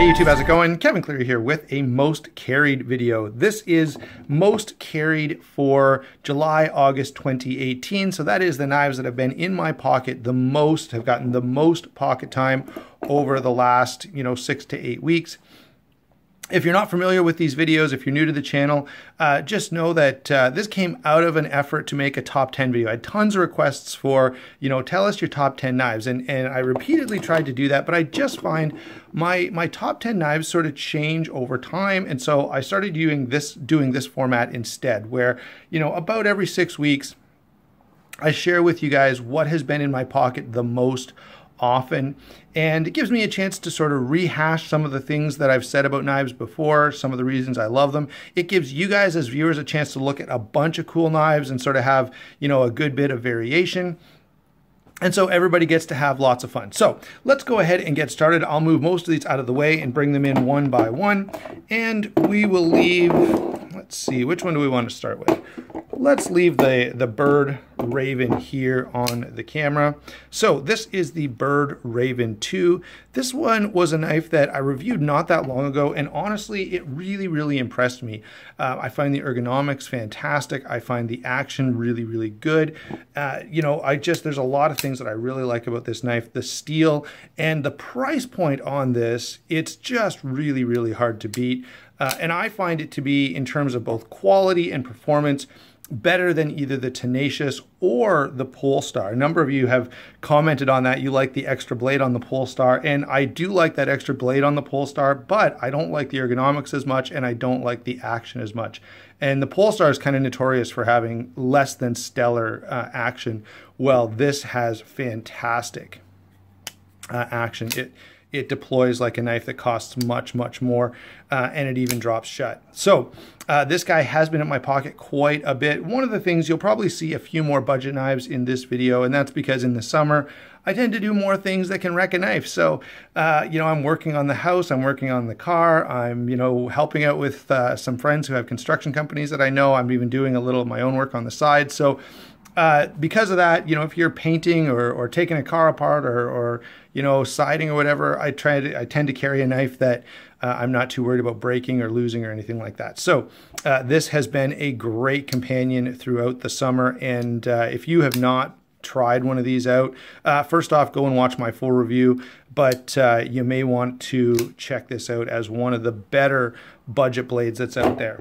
Hey YouTube, how's it going? Kevin Cleary here with a most carried video. This is most carried for July, August 2018. So that is the knives that have been in my pocket the most, have gotten the most pocket time over the last, 6 to 8 weeks. If you're not familiar with these videos, if you're new to the channel, just know that this came out of an effort to make a top 10 video. I had tons of requests for, tell us your top 10 knives. And I repeatedly tried to do that, but I just find my top 10 knives sort of change over time. And so I started doing this format instead, where, about every 6 weeks, I share with you guys what has been in my pocket the most often, and it gives me a chance to sort of rehash some of the things that I've said about knives before, some of the reasons I love them. It gives you guys as viewers a chance to look at a bunch of cool knives and sort of have, a good bit of variation. And so everybody gets to have lots of fun. So let's go ahead and get started. I'll move most of these out of the way and bring them in one by one. And we will leave, let's see, which one do we want to start with? Let's leave the Bird Raven here on the camera. So this is the Bird Raven 2. This one was a knife that I reviewed not that long ago, and honestly, it really, really impressed me. I find the ergonomics fantastic. I find the action really, really good. There's a lot of things that I really like about this knife. The steel and the price point on this, it's just really, really hard to beat. And I find it to be, in terms of both quality and performance, better than either the Tenacious or the Polestar. A number of you have commented on that. You like the extra blade on the Polestar, and I do like that extra blade on the Polestar, but I don't like the ergonomics as much, and I don't like the action as much. And the Polestar is kind of notorious for having less than stellar action. Well, this has fantastic action. It deploys like a knife that costs much, much more, and it even drops shut. So this guy has been in my pocket quite a bit. One of the things, you'll probably see a few more budget knives in this video, and that's because in the summer, I tend to do more things that can wreck a knife. So, I'm working on the house, I'm working on the car, I'm, helping out with some friends who have construction companies that I know. I'm even doing a little of my own work on the side. So because of that, if you're painting or taking a car apart or siding or whatever, I tend to carry a knife that I'm not too worried about breaking or losing or anything like that. So this has been a great companion throughout the summer. And if you have not tried one of these out, first off, go and watch my full review, but you may want to check this out as one of the better budget blades that's out there.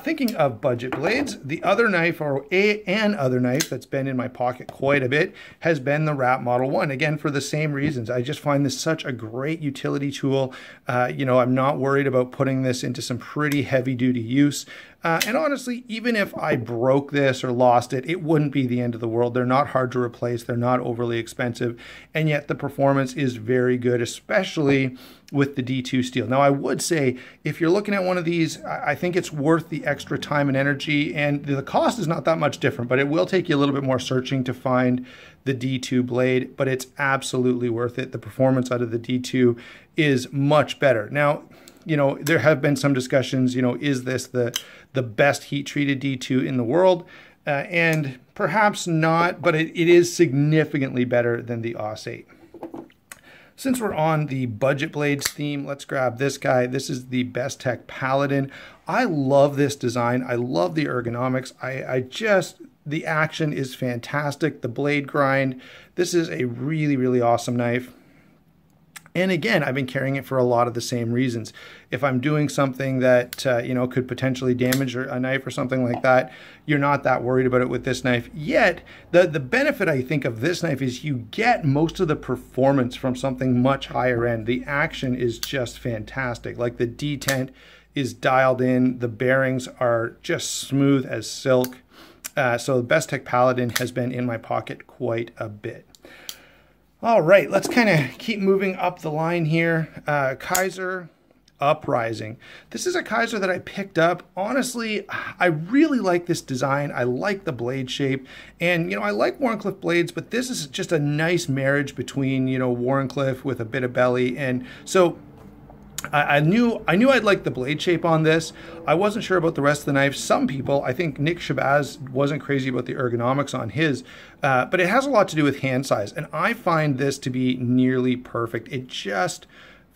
Thinking of budget blades, the other knife, or an other knife that's been in my pocket quite a bit, has been the Rat Model 1. Again, for the same reasons. I just find this such a great utility tool. I'm not worried about putting this into some pretty heavy-duty use. And honestly, even if I broke this or lost it, it wouldn't be the end of the world. They're not hard to replace. They're not overly expensive. And yet the performance is very good, especially with the D2 steel. Now, I would say if you're looking at one of these, I think it's worth the extra time and energy, and the cost is not that much different, but it will take you a little bit more searching to find the D2 blade, but it's absolutely worth it. The performance out of the D2 is much better. Now, there have been some discussions, is this the best heat-treated D2 in the world? And perhaps not, but it is significantly better than the AUS 8. Since we're on the budget blades theme, let's grab this guy. This is the Bestech Paladin. I love this design. I love the ergonomics. The action is fantastic. The blade grind. This is a really, really awesome knife. And again, I've been carrying it for a lot of the same reasons. If I'm doing something that, could potentially damage a knife or something like that, you're not that worried about it with this knife. Yet, the benefit, I think, of this knife is you get most of the performance from something much higher end. The action is just fantastic. Like the detent is dialed in. The bearings are just smooth as silk. So the Bestech Paladin has been in my pocket quite a bit. All right, let's kind of keep moving up the line here. Kaiser Uprising. This is a Kaiser that I picked up. Honestly, I really like this design. I like the blade shape. And, I like Wharncliffe blades, but this is just a nice marriage between, Wharncliffe with a bit of belly. And so I knew I'd like the blade shape on this. I wasn't sure about the rest of the knife. Some people, I think Nick Shabazz wasn't crazy about the ergonomics on his, but it has a lot to do with hand size. And I find this to be nearly perfect. It just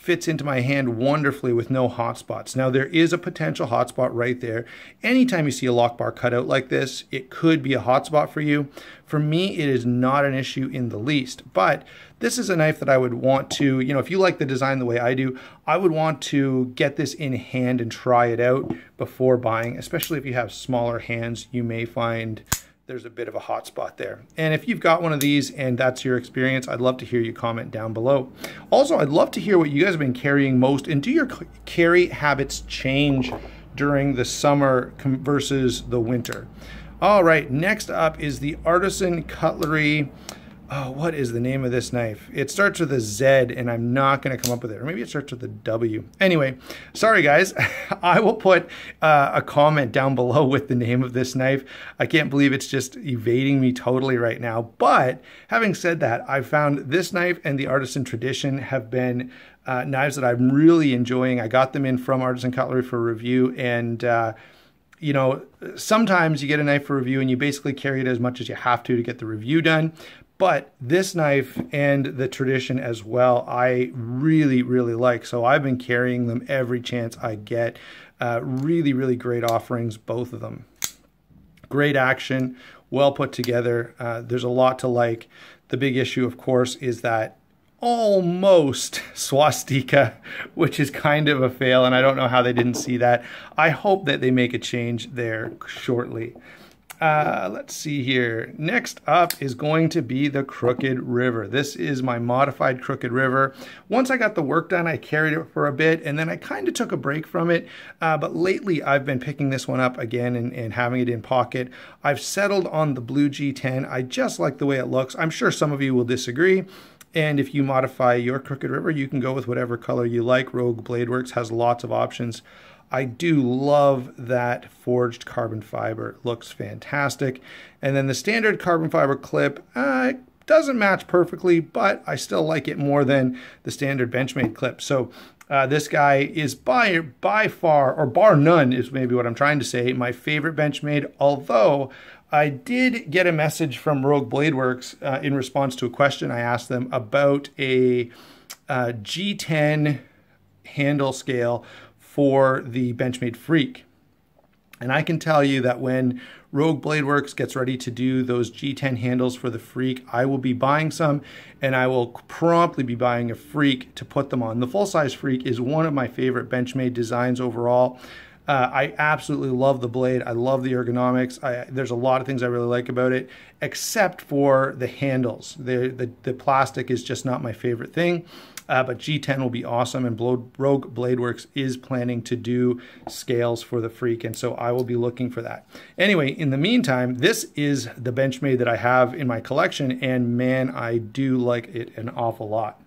fits into my hand wonderfully with no hot spots. Now there is a potential hot spot right there. Anytime you see a lock bar cut out like this, it could be a hot spot for you. For me, it is not an issue in the least, but this is a knife that I would want to, if you like the design the way I do, I would want to get this in hand and try it out before buying, especially if you have smaller hands. You may find there's a bit of a hot spot there. And if you've got one of these and that's your experience, I'd love to hear you comment down below. Also, I'd love to hear what you guys have been carrying most, and do your carry habits change during the summer versus the winter? All right, next up is the Artisan Cutlery. Oh, what is the name of this knife? It starts with a Z, and I'm not going to come up with it. Or maybe it starts with a W. Anyway, sorry guys. I will put a comment down below with the name of this knife. I can't believe it's just evading me totally right now. But having said that, I found this knife and the Artisan Tradition have been knives that I'm really enjoying. I got them in from Artisan Cutlery for review, and sometimes you get a knife for review and you basically carry it as much as you have to get the review done. But this knife and the Tradition as well, I really, really like. So I've been carrying them every chance I get. Really, really great offerings, both of them. Great action, well put together. There's a lot to like. The big issue, of course, is that almost swastika, which is kind of a fail, and I don't know how they didn't see that. I hope that they make a change there shortly. Let's see here. Next up is going to be the Crooked River. This is my modified Crooked River. Once I got the work done, I carried it for a bit, and then I kind of took a break from it. But lately, I've been picking this one up again and having it in pocket. I've settled on the blue G10. I just like the way it looks. I'm sure some of you will disagree. And if you modify your Crooked River, you can go with whatever color you like. Rogue Bladeworks has lots of options. I do love that forged carbon fiber. It looks fantastic. And then the standard carbon fiber clip doesn't match perfectly, but I still like it more than the standard Benchmade clip. So this guy is by far, or bar none is maybe what I'm trying to say, my favorite Benchmade, although I did get a message from Rogue Bladeworks in response to a question I asked them about a G10 handle scale for the Benchmade Freak. And I can tell you that when Rogue Bladeworks gets ready to do those G10 handles for the Freak, I will be buying some, and I will promptly be buying a Freak to put them on. The full-size Freak is one of my favorite Benchmade designs overall. I absolutely love the blade. I love the ergonomics. There's a lot of things I really like about it, except for the handles. The plastic is just not my favorite thing. But G10 will be awesome, and Rogue Bladeworks is planning to do scales for the Freak, and so I will be looking for that. Anyway, in the meantime, this is the Benchmade that I have in my collection, and man, I do like it an awful lot.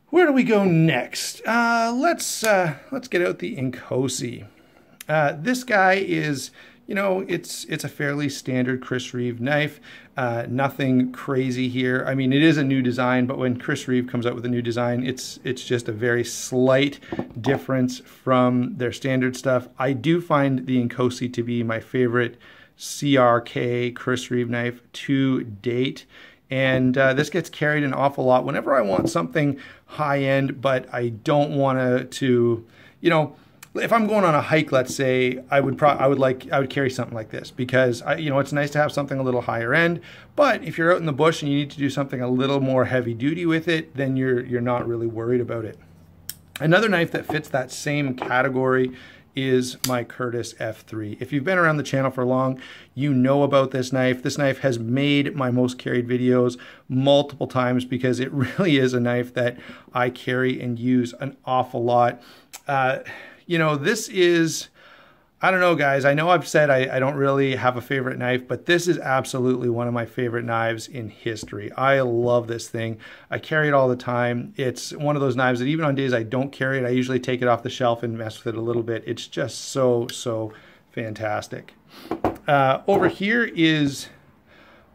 Where do we go next? Let's get out the Inkosi. This guy is, it's a fairly standard Chris Reeve knife. Nothing crazy here. I mean, it is a new design, but when Chris Reeve comes out with a new design, it's just a very slight difference from their standard stuff. I do find the Inkosi to be my favorite CRK Chris Reeve knife to date. And this gets carried an awful lot whenever I want something high-end, but I don't want to, if I'm going on a hike, let's say, I would carry something like this, because it's nice to have something a little higher end. But if you're out in the bush and you need to do something a little more heavy duty with it, then you're not really worried about it. Another knife that fits that same category is my Curtis F3. If you've been around the channel for long, you know about this knife. This knife has made my most carried videos multiple times because it really is a knife that I carry and use an awful lot. This is, I don't know, guys. I know I've said I don't really have a favorite knife, but this is absolutely one of my favorite knives in history. I love this thing. I carry it all the time. It's one of those knives that even on days I don't carry it, I usually take it off the shelf and mess with it a little bit. It's just so fantastic. Over here is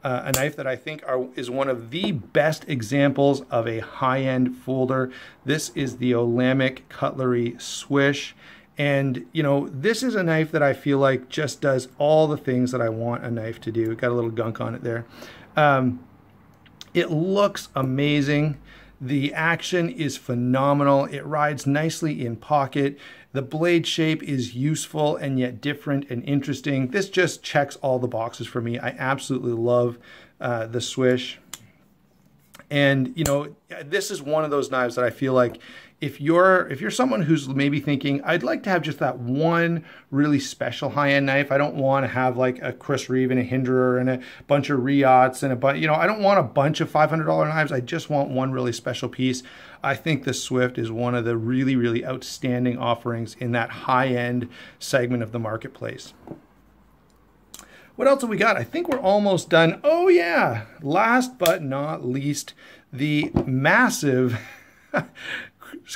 a knife that I think is one of the best examples of a high-end folder. This is the Olamic Cutlery Swish. And, this is a knife that I feel like just does all the things that I want a knife to do. Got a little gunk on it there. It looks amazing. The action is phenomenal. It rides nicely in pocket. The blade shape is useful and yet different and interesting. This just checks all the boxes for me. I absolutely love the swish. And, you know, this is one of those knives that I feel like if you're someone who's maybe thinking, I'd like to have just that one really special high-end knife. I don't want to have like a Chris Reeve and a Hinderer and a bunch of Riots and a bunch, you know, I don't want a bunch of $500 knives. I just want one really special piece. I think the Swift is one of the really, really outstanding offerings in that high-end segment of the marketplace. What else have we got? I think we're almost done. Oh yeah, last but not least, the massive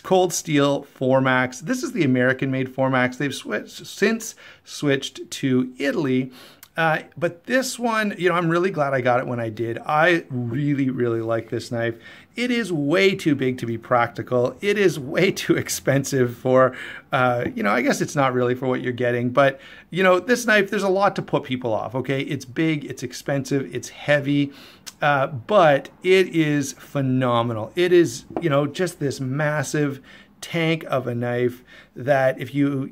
Cold Steel 4MAX. This is the American-made 4MAX. They've since switched to Italy. But this one, you know, I'm really glad I got it when I did. I really, really like this knife. It is way too big to be practical. It is way too expensive for, you know, I guess it's not really for what you're getting. But, you know, this knife, there's a lot to put people off, okay? It's big, it's expensive, it's heavy, but it is phenomenal. It is, you know, just this massive tank of a knife that if you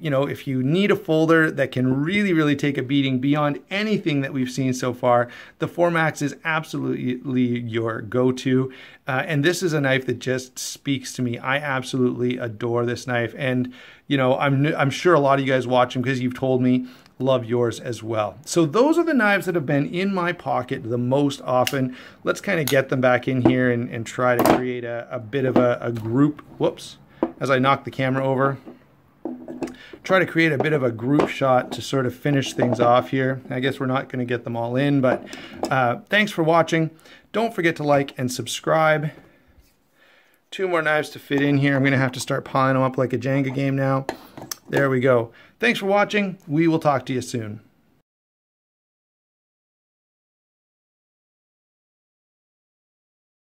need a folder that can really, really take a beating beyond anything that we've seen so far, the 4MAX is absolutely your go-to. And this is a knife that just speaks to me. I absolutely adore this knife. And, you know, I'm sure a lot of you guys watching, because you've told me, love yours as well. So those are the knives that have been in my pocket the most often. Let's kind of get them back in here and try to create a bit of a group. Whoops. As I knock the camera over, try to create a bit of a group shot to sort of finish things off here. I guess we're not going to get them all in, but thanks for watching. Don't forget to like and subscribe. 2 more knives to fit in here. I'm going to have to start piling them up like a Jenga game now. There we go. Thanks for watching. We will talk to you soon.